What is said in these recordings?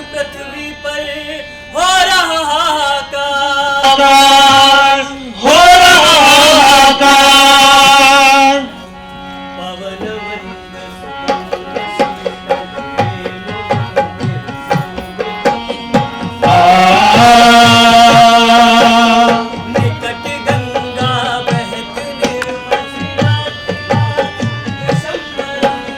पृथ्वी पर हो रहा हाहाकार, हो रहा हाहाकार। पवन निकट गंगा बहत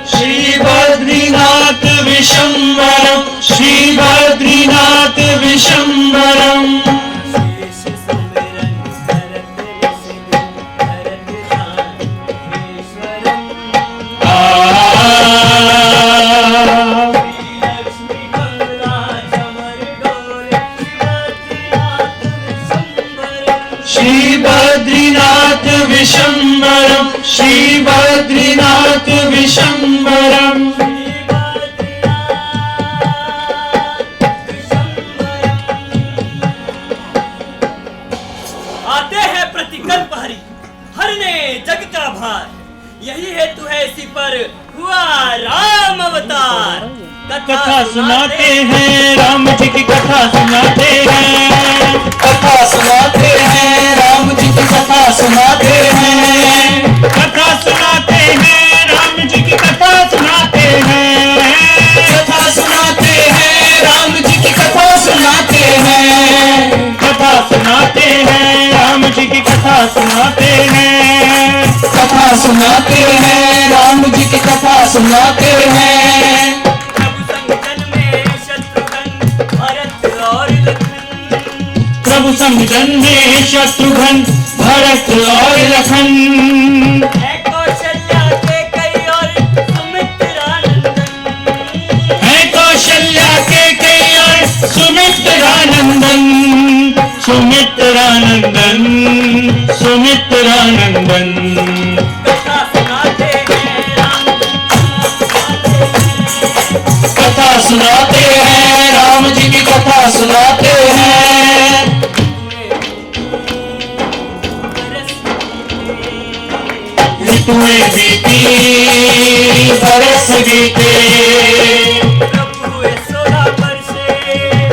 श्री बद्रीनाथ विशंबरम, श्री बद्रीनाथ विशंबरम। शेष सुमिरन करत भरत जानेश्वरम। श्री लक्ष्मी गंगा चमर डोले श्री बद्रीनाथ विशंबरम, श्री बद्रीनाथ विशंबरम। जग का भार, यही हेतु है इसी पर हुआ राम अवतार। कथा सुनाते हैं राम जी की कथा सुनाते हैं, कथा सुनाते हैं राम जी की कथा सुनाते हैं, कथा सुनाते हैं राम जी की कथा सुनाते हैं, कथा सुनाते हैं राम जी की कथा सुनाते हैं, कथा सुनाते हैं राम जी की कथा सुनाते हैं, कथा सुनाते हैं राम जी की कथा सुनाते हैं। प्रभु संग जन्मे शत्रुघ्न भरत और लखन, है कौशल्या के कई और सुमित्रानंदन, है कौशल्या के कई और सुमित्रानंदन, सुमित्रानंदन, सुमित्रानंदन। कथा सुनाते हैं राम, कथा सुनाते हैं राम जी की कथा सुनाते हैं। ऋतुएं बीती बरस बीते, प्रभु है 16 वर्षे,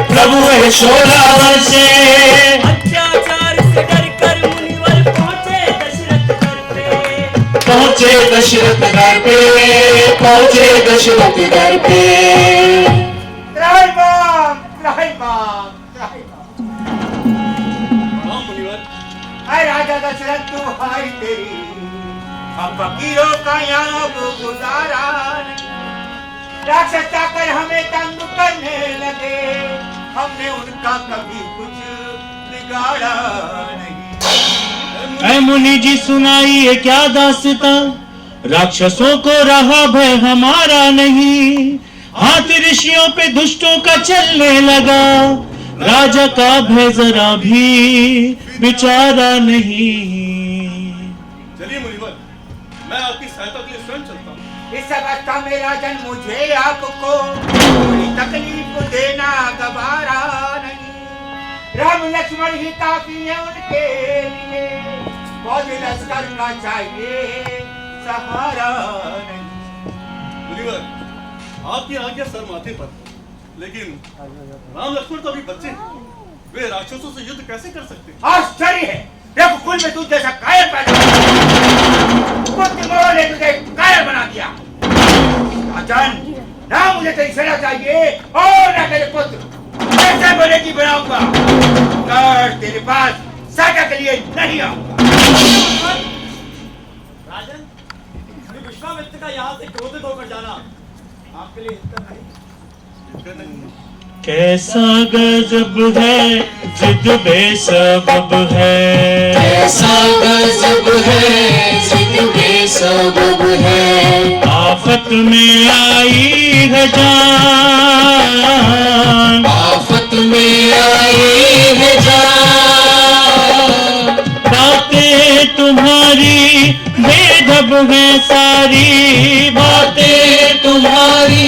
प्रभु है 16 वर्षे। अत्याचार से डर कर मुनिवर पहुंचे दशरथ घर पे, पहुंचे दशरथ घर पे, पहुंचे दशरथ घर पे। राजा दशरथ तू हाय तेरी, हम फकीरों का यहाँ गुजारा नहीं। राक्षस आकर हमें तंग करने लगे, हमने उनका कभी कुछ बिगाड़ा नहीं। ऐ मुनि जी सुनाइए क्या दास्तां, राक्षसों को रहा भय हमारा नहीं, हाथ ऋषियों पे दुष्टों का चलने लगा, राजा का भय जरा भी बिचारा नहीं। चलिए मुनिवर, मैं आपकी सहायता के लिए स्वयं चलता हूँ। इस अवस्था में राजन मुझे आपको कोई तकलीफ देना गवारा नहीं। राम लक्ष्मण ही काफी है उनके लिए, मुझे लश्कर का चाहिए सहारा नहीं। मुनिवर, आपकी आज्ञा सर माथे पर, लेकिन राम लक्ष्मण तो अभी बच्चे हैं, वे राक्षसों से युद्ध कैसे कर सकते हैं? आश्चर्य है, देखो कुल में तुझ जैसा कायर पैदा हुआ, ने तुझे कायर बना दिया। राजन, ना मुझे तेरी सेना चाहिए और ना तेरे पुत्र, ऐसे बने की बनाऊंगा, कर तेरे पास साझा के लिए नहीं आऊंगा। राजन, विश्वामित्र का यहाँ से क्रोधित होकर जाना आपके लिए हितकर नहीं। कैसा गजब है, जिद बेसबब है। कैसा गजब है, जिद बेसबब है। आफत में आई है जान, आफत में आई है जान। बातें तुम्हारी बेढब है सारी, बातें तुम्हारी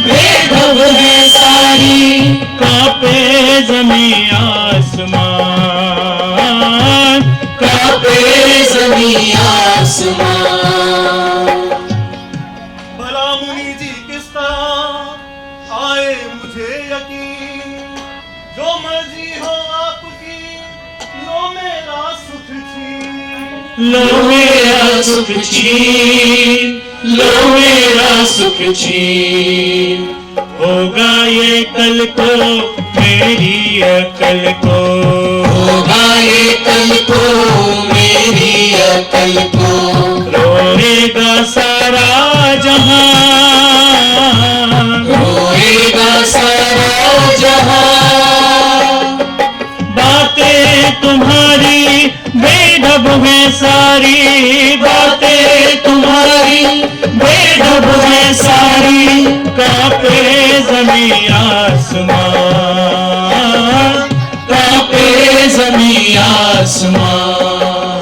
बेढब है सारी। कांपे जमीं आसमान, कांपे जमीं आसमान। भला मुनि जी किस तरह आए मुझे यकीन, जो मर्जी हो आपकी, लो मेरा सुख छीन। लो मेरा सुख छीन, लो मेरा सुख छीन। होगा ये कल को मेरी अकल को, होगा ये कल को मेरी अकल को। रोएगा सारा जहां, रोएगा सारा जहां। बातें तुम्हारी बेढब है सारी, बातें तुम्हारी बेढब है सारी। कांपे जमीं आसमान, कांपे जमीं आसमान।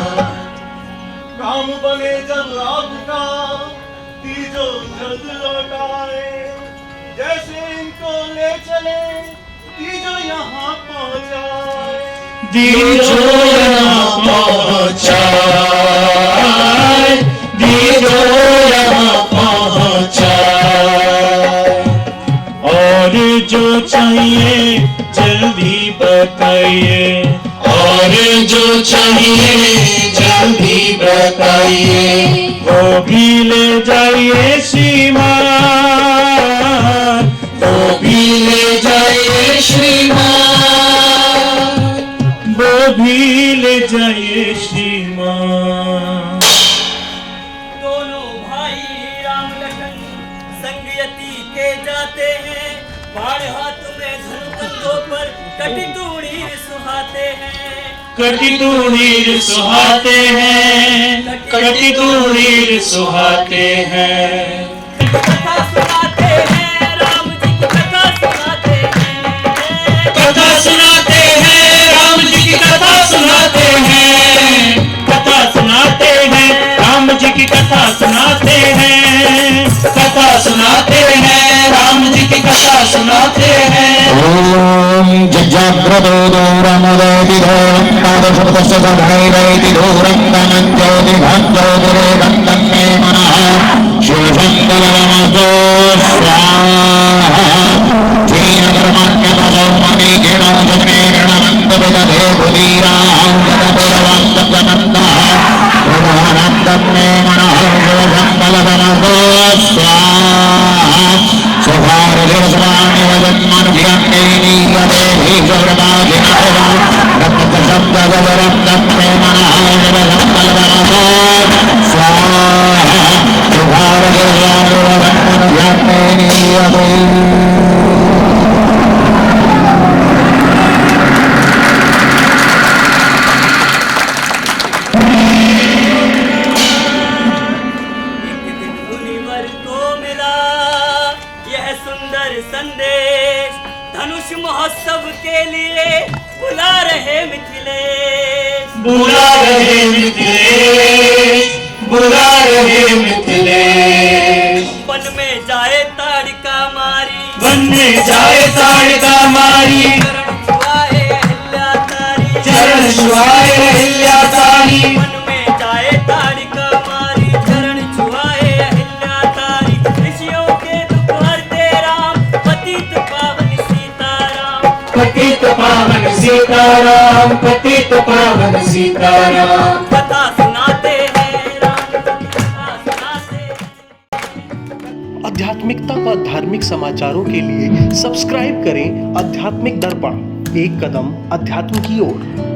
काम बने जब आपका, तीजो जल्द लौटाए, जैसे इनको ले चले तीजो यहाँ पहुँचाए। दीजो यहाँ पहुँचाए, दीजो यहाँ पहुँचाए। और जो चाहिए जल्दी बताइए, और जो चाहिए जल्दी बताइए। वो भी ले जाइए श्रीमान, वो भी ले जाइए श्रीमान। वो भी ले जाइए श्रीमान। दोनों भाई राम लखन संगयती के जाते हैं, बाण हाथ में धनु कंधों पर कटितूणी सुहाते हैं। कटितूणी सुहाते हैं, कटितूणी सुहाते हैं। कथा सुनाते हैं, राम जी की कथा सुनाते हैं। कथा सुनाते हैं, राम जी की कथा सुनाते हैं। कथा सुनाते हैं, राम जी की कथा सुनाते हैं। कथा सुनाते हैं, राम जी की कथा सुनाते हैं। ओम जज्जाग्रतो दूरमुदेति घोरं पादशब्दस्य सभैरैति दूरं धनं ज्योतिघं ज्योतिरेकं तन्मे मनः शेषं बलवमसो स्वाहा। क्षीणकर्मण्यपदो मणिगिणो जग्नेरणमन्तविदधे बुधीरां जगपुरवान्तनन्दः प्रधानं मे मनः शेषं बलवमसो स्वाहा। स्वभारजस्वामि वदन्मनुभिरङ्गैनीयते भीषव्रताधिनः रक्तशब्दगवरं तन्मे मनः शेषं बलवमसो स्वाहा। स्वभारजस्वामि वदन्मनुभिरङ्गैनीयते। मुनिवर को मिला यह सुंदर संदेश, धनुष महोत्सव के लिए बुला रहे मिथिलेश। बुला रहे मिथिलेश, बुला रहे मिथिलेश। वन में जाए ताड़िका मारी, वन में जाए ताड़िका मारी। करण छुआए अहिल्या तारी। चरण छुआए अहिल्यातारी। मन में जाए तारिका मारी, चरण छुआए अहिल्यातारी। ऋषियों के दुख हरते राम, पतित पावन सीताराम। पतित पावन सीताराम, पतित पावन सीताराम। कथा सुनाते हैं राम की कथा सुनाते हैं। आध्यात्मिकता व धार्मिक समाचारों के लिए सब्सक्राइब करें आध्यात्मिक दर्पण, एक कदम अध्यात्म की ओर।